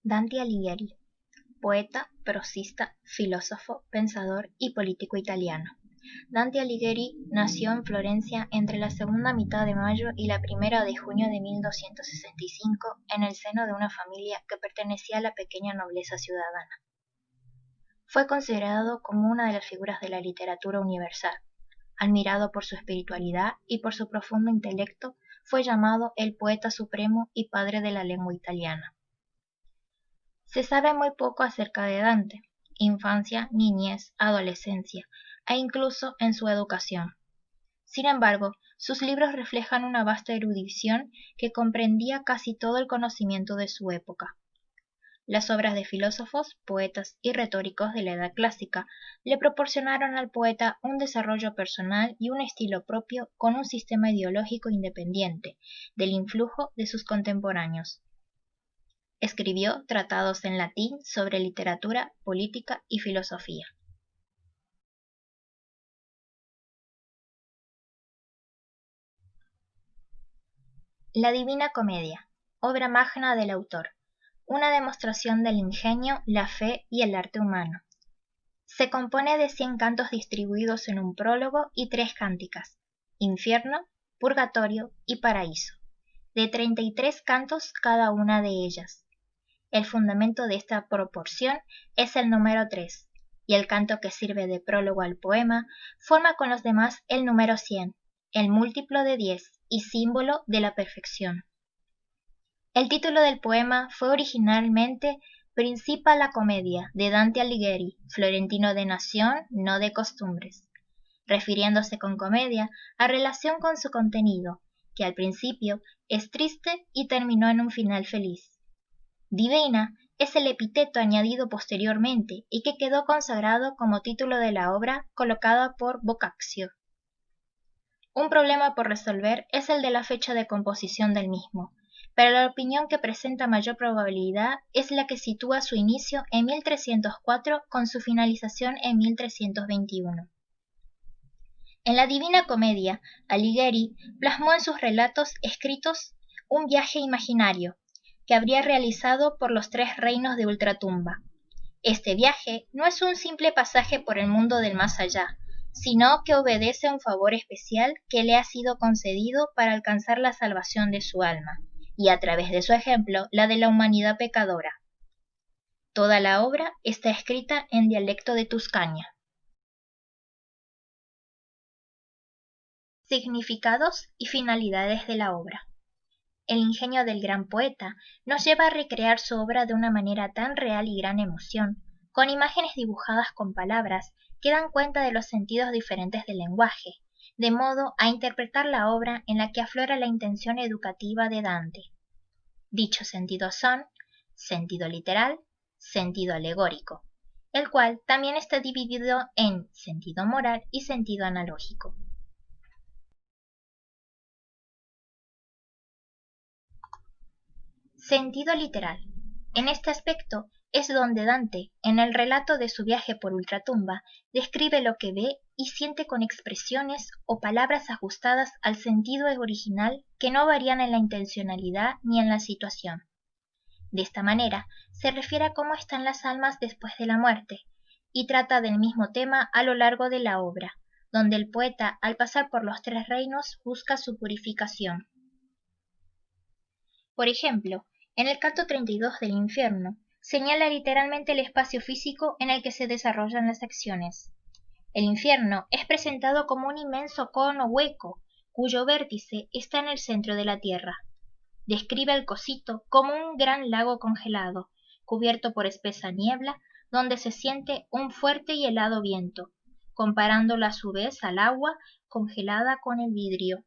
Dante Alighieri, poeta, prosista, filósofo, pensador y político italiano. Dante Alighieri nació en Florencia entre la segunda mitad de mayo y la primera de junio de 1265 en el seno de una familia que pertenecía a la pequeña nobleza ciudadana. Fue considerado como una de las figuras de la literatura universal. Admirado por su espiritualidad y por su profundo intelecto, fue llamado el poeta supremo y padre de la lengua italiana. Se sabe muy poco acerca de Dante, infancia, niñez, adolescencia e incluso en su educación. Sin embargo, sus libros reflejan una vasta erudición que comprendía casi todo el conocimiento de su época. Las obras de filósofos, poetas y retóricos de la Edad Clásica le proporcionaron al poeta un desarrollo personal y un estilo propio con un sistema ideológico independiente del influjo de sus contemporáneos. Escribió tratados en latín sobre literatura, política y filosofía. La Divina Comedia, obra magna del autor, una demostración del ingenio, la fe y el arte humano. Se compone de 100 cantos distribuidos en un prólogo y 3 cánticas, infierno, purgatorio y paraíso, de 33 cantos cada una de ellas. El fundamento de esta proporción es el número 3, y el canto que sirve de prólogo al poema forma con los demás el número 100, el múltiplo de 10 y símbolo de la perfección. El título del poema fue originalmente Principia la Comedia, de Dante Alighieri, florentino de nación, no de costumbres, refiriéndose con comedia a relación con su contenido, que al principio es triste y terminó en un final feliz. Divina es el epíteto añadido posteriormente y que quedó consagrado como título de la obra colocada por Boccaccio. Un problema por resolver es el de la fecha de composición del mismo, pero la opinión que presenta mayor probabilidad es la que sitúa su inicio en 1304 con su finalización en 1321. En la Divina Comedia, Alighieri plasmó en sus relatos escritos un viaje imaginario que habría realizado por los 3 reinos de ultratumba. Este viaje no es un simple pasaje por el mundo del más allá, sino que obedece a un favor especial que le ha sido concedido para alcanzar la salvación de su alma, y a través de su ejemplo, la de la humanidad pecadora. Toda la obra está escrita en dialecto de Tuscania. Significados y finalidades de la obra. El ingenio del gran poeta nos lleva a recrear su obra de una manera tan real y gran emoción, con imágenes dibujadas con palabras que dan cuenta de los sentidos diferentes del lenguaje, de modo a interpretar la obra en la que aflora la intención educativa de Dante. Dichos sentidos son sentido literal, sentido alegórico, el cual también está dividido en sentido moral y sentido analógico. Sentido literal. En este aspecto es donde Dante, en el relato de su viaje por ultratumba, describe lo que ve y siente con expresiones o palabras ajustadas al sentido original que no varían en la intencionalidad ni en la situación. De esta manera, se refiere a cómo están las almas después de la muerte, y trata del mismo tema a lo largo de la obra, donde el poeta, al pasar por los 3 reinos, busca su purificación. Por ejemplo, en el canto 32 del Infierno, señala literalmente el espacio físico en el que se desarrollan las acciones. El infierno es presentado como un inmenso cono hueco, cuyo vértice está en el centro de la tierra. Describe el cosito como un gran lago congelado, cubierto por espesa niebla, donde se siente un fuerte y helado viento, comparándolo a su vez al agua congelada con el vidrio.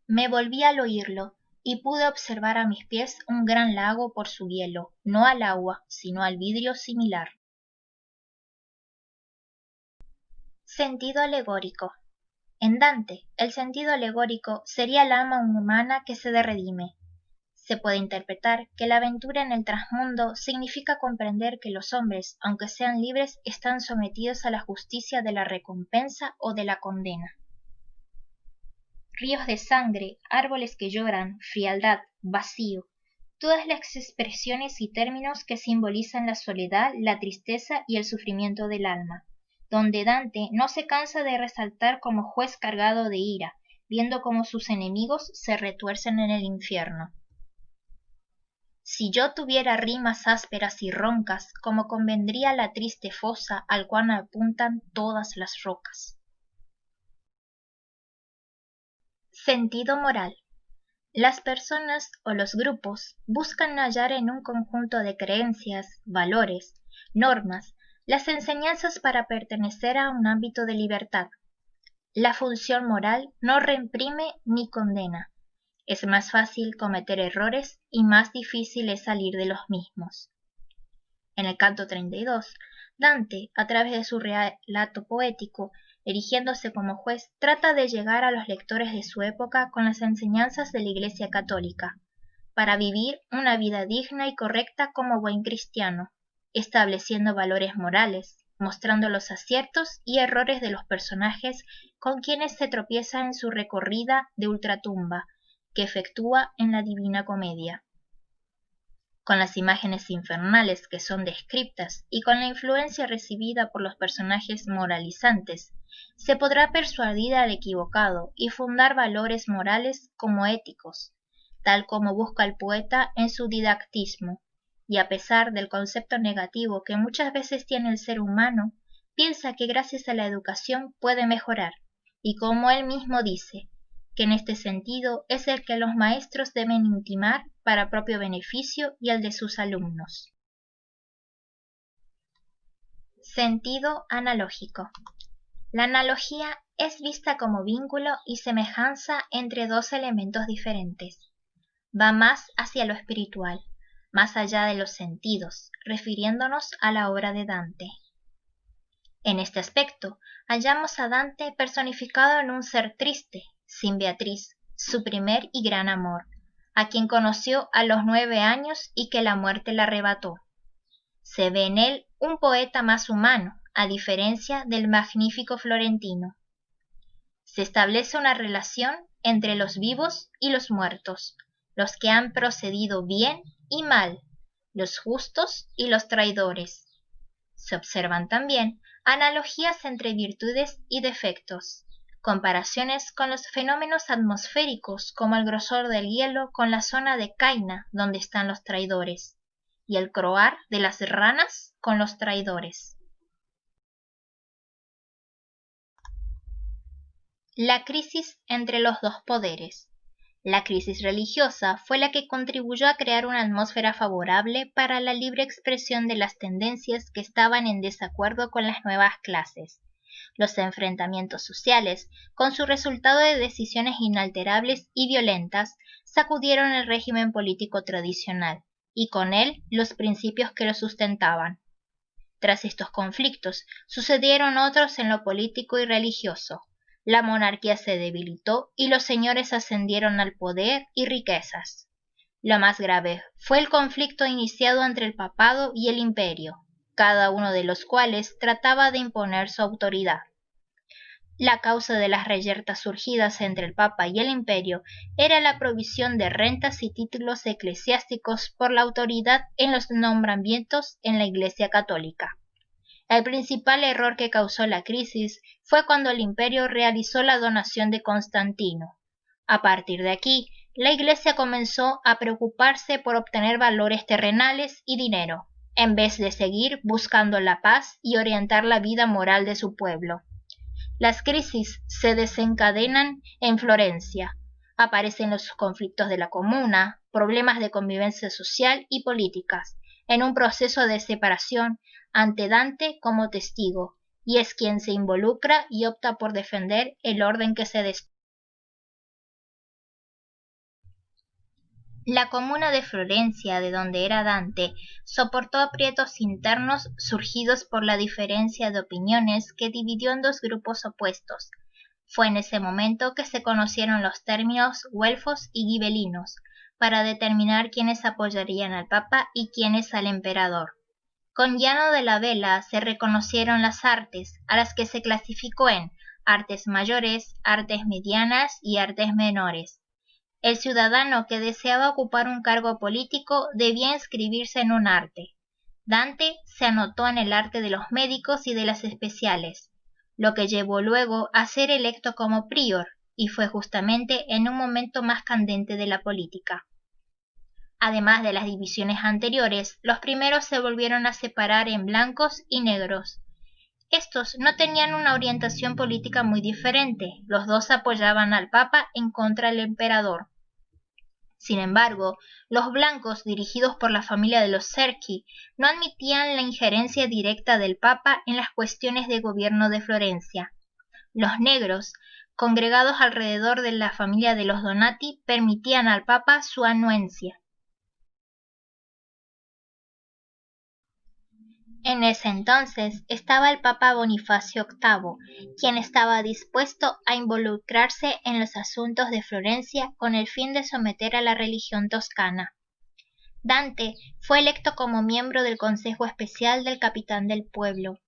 Me volví al oírlo, y pude observar a mis pies un gran lago por su hielo, no al agua, sino al vidrio similar. Sentido alegórico. En Dante, el sentido alegórico sería el alma humana que se redime. Se puede interpretar que la aventura en el trasmundo significa comprender que los hombres, aunque sean libres, están sometidos a la justicia de la recompensa o de la condena. Ríos de sangre, árboles que lloran, frialdad, vacío, todas las expresiones y términos que simbolizan la soledad, la tristeza y el sufrimiento del alma, donde Dante no se cansa de resaltar como juez cargado de ira, viendo cómo sus enemigos se retuercen en el infierno. Si yo tuviera rimas ásperas y roncas, como convendría la triste fosa al cual apuntan todas las rocas. Sentido moral. Las personas o los grupos buscan hallar en un conjunto de creencias, valores, normas, las enseñanzas para pertenecer a un ámbito de libertad. La función moral no reprime ni condena. Es más fácil cometer errores y más difícil es salir de los mismos. En el canto 32, Dante, a través de su relato poético, erigiéndose como juez, trata de llegar a los lectores de su época con las enseñanzas de la Iglesia católica, para vivir una vida digna y correcta como buen cristiano, estableciendo valores morales, mostrando los aciertos y errores de los personajes con quienes se tropieza en su recorrida de ultratumba, que efectúa en la Divina Comedia. Con las imágenes infernales que son descriptas y con la influencia recibida por los personajes moralizantes, se podrá persuadir al equivocado y fundar valores morales como éticos, tal como busca el poeta en su didactismo, y a pesar del concepto negativo que muchas veces tiene el ser humano, piensa que gracias a la educación puede mejorar, y como él mismo dice, que en este sentido es el que los maestros deben intimar para propio beneficio y el de sus alumnos. Sentido analógico. La analogía es vista como vínculo y semejanza entre dos elementos diferentes. Va más hacia lo espiritual, más allá de los sentidos, refiriéndonos a la obra de Dante. En este aspecto, hallamos a Dante personificado en un ser triste, sin Beatriz, su primer y gran amor, a quien conoció a los 9 años y que la muerte le arrebató. Se ve en él un poeta más humano, a diferencia del magnífico Florentino. Se establece una relación entre los vivos y los muertos, los que han procedido bien y mal, los justos y los traidores. Se observan también analogías entre virtudes y defectos, comparaciones con los fenómenos atmosféricos como el grosor del hielo con la zona de Caina donde están los traidores, y el croar de las ranas con los traidores. La crisis entre los dos poderes. La crisis religiosa fue la que contribuyó a crear una atmósfera favorable para la libre expresión de las tendencias que estaban en desacuerdo con las nuevas clases. Los enfrentamientos sociales, con su resultado de decisiones inalterables y violentas, sacudieron el régimen político tradicional, y con él los principios que lo sustentaban. Tras estos conflictos, sucedieron otros en lo político y religioso. La monarquía se debilitó y los señores ascendieron al poder y riquezas. Lo más grave fue el conflicto iniciado entre el papado y el imperio, cada uno de los cuales trataba de imponer su autoridad. La causa de las reyertas surgidas entre el papa y el imperio era la provisión de rentas y títulos eclesiásticos por la autoridad en los nombramientos en la Iglesia católica. El principal error que causó la crisis fue cuando el imperio realizó la donación de Constantino. A partir de aquí, la Iglesia comenzó a preocuparse por obtener valores terrenales y dinero, en vez de seguir buscando la paz y orientar la vida moral de su pueblo. Las crisis se desencadenan en Florencia. Aparecen los conflictos de la comuna, problemas de convivencia social y políticas, en un proceso de separación ante Dante como testigo, y es quien se involucra y opta por defender el orden que se destruye. La comuna de Florencia, de donde era Dante, soportó aprietos internos surgidos por la diferencia de opiniones que dividió en dos grupos opuestos. Fue en ese momento que se conocieron los términos güelfos y gibelinos, para determinar quiénes apoyarían al Papa y quiénes al emperador. Con Llano de la Vela se reconocieron las artes, a las que se clasificó en artes mayores, artes medianas y artes menores. El ciudadano que deseaba ocupar un cargo político debía inscribirse en un arte. Dante se anotó en el arte de los médicos y de las especiales, lo que llevó luego a ser electo como prior, y fue justamente en un momento más candente de la política. Además de las divisiones anteriores, los primeros se volvieron a separar en blancos y negros. Estos no tenían una orientación política muy diferente, los dos apoyaban al Papa en contra del emperador. Sin embargo, los blancos, dirigidos por la familia de los Cerchi, no admitían la injerencia directa del Papa en las cuestiones de gobierno de Florencia. Los negros, congregados alrededor de la familia de los Donati, permitían al Papa su anuencia. En ese entonces estaba el Papa Bonifacio VIII, quien estaba dispuesto a involucrarse en los asuntos de Florencia con el fin de someter a la religión toscana. Dante fue electo como miembro del Consejo Especial del Capitán del Pueblo.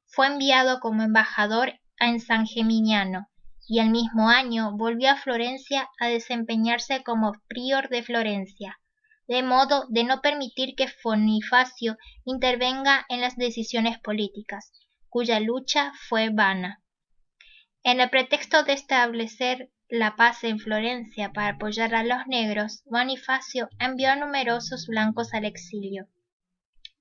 Fue enviado como embajador en San Geminiano, y el mismo año volvió a Florencia a desempeñarse como prior de Florencia, de modo de no permitir que Bonifacio intervenga en las decisiones políticas, cuya lucha fue vana. En el pretexto de establecer la paz en Florencia para apoyar a los negros, Bonifacio envió a numerosos blancos al exilio.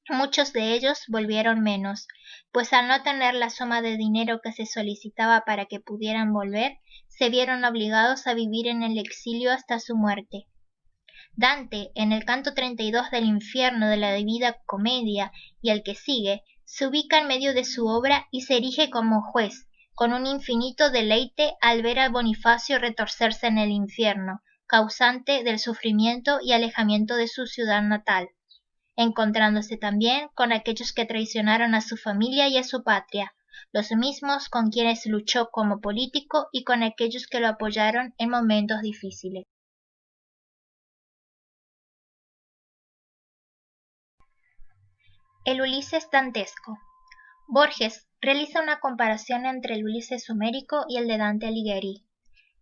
Muchos de ellos volvieron menos, pues al no tener la suma de dinero que se solicitaba para que pudieran volver, se vieron obligados a vivir en el exilio hasta su muerte. Dante, en el canto 32 del Infierno de la Divina Comedia y el que sigue, se ubica en medio de su obra y se erige como juez, con un infinito deleite al ver a Bonifacio retorcerse en el infierno, causante del sufrimiento y alejamiento de su ciudad natal, encontrándose también con aquellos que traicionaron a su familia y a su patria, los mismos con quienes luchó como político y con aquellos que lo apoyaron en momentos difíciles. El Ulises dantesco. Borges realiza una comparación entre el Ulises homérico y el de Dante Alighieri.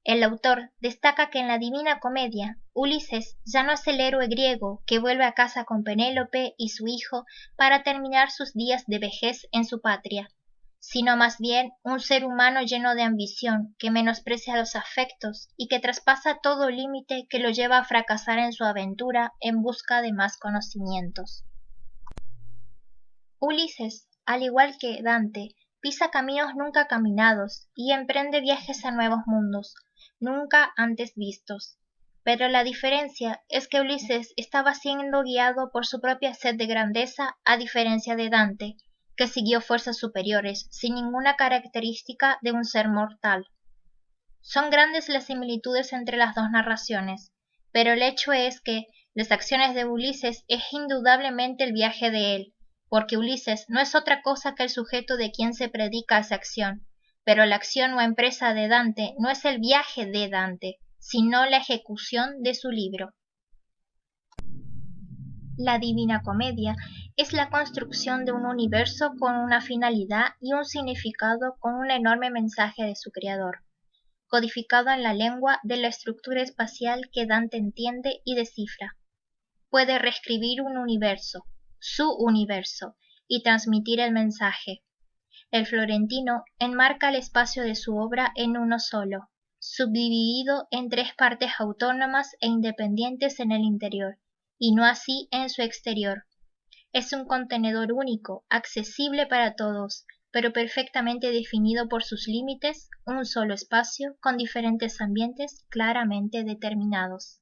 El autor destaca que en la Divina Comedia, Ulises ya no es el héroe griego que vuelve a casa con Penélope y su hijo para terminar sus días de vejez en su patria, sino más bien un ser humano lleno de ambición que menosprecia los afectos y que traspasa todo límite que lo lleva a fracasar en su aventura en busca de más conocimientos. Ulises, al igual que Dante, pisa caminos nunca caminados y emprende viajes a nuevos mundos, nunca antes vistos. Pero la diferencia es que Ulises estaba siendo guiado por su propia sed de grandeza, a diferencia de Dante, que siguió fuerzas superiores, sin ninguna característica de un ser mortal. Son grandes las similitudes entre las dos narraciones, pero el hecho es que las acciones de Ulises es indudablemente el viaje de él, porque Ulises no es otra cosa que el sujeto de quien se predica esa acción, pero la acción o empresa de Dante no es el viaje de Dante, sino la ejecución de su libro. La Divina Comedia es la construcción de un universo con una finalidad y un significado con un enorme mensaje de su creador, codificado en la lengua de la estructura espacial que Dante entiende y descifra. Puede reescribir un universo, su universo, y transmitir el mensaje. El florentino enmarca el espacio de su obra en uno solo, subdividido en tres partes autónomas e independientes en el interior, y no así en su exterior. Es un contenedor único, accesible para todos, pero perfectamente definido por sus límites, un solo espacio con diferentes ambientes claramente determinados.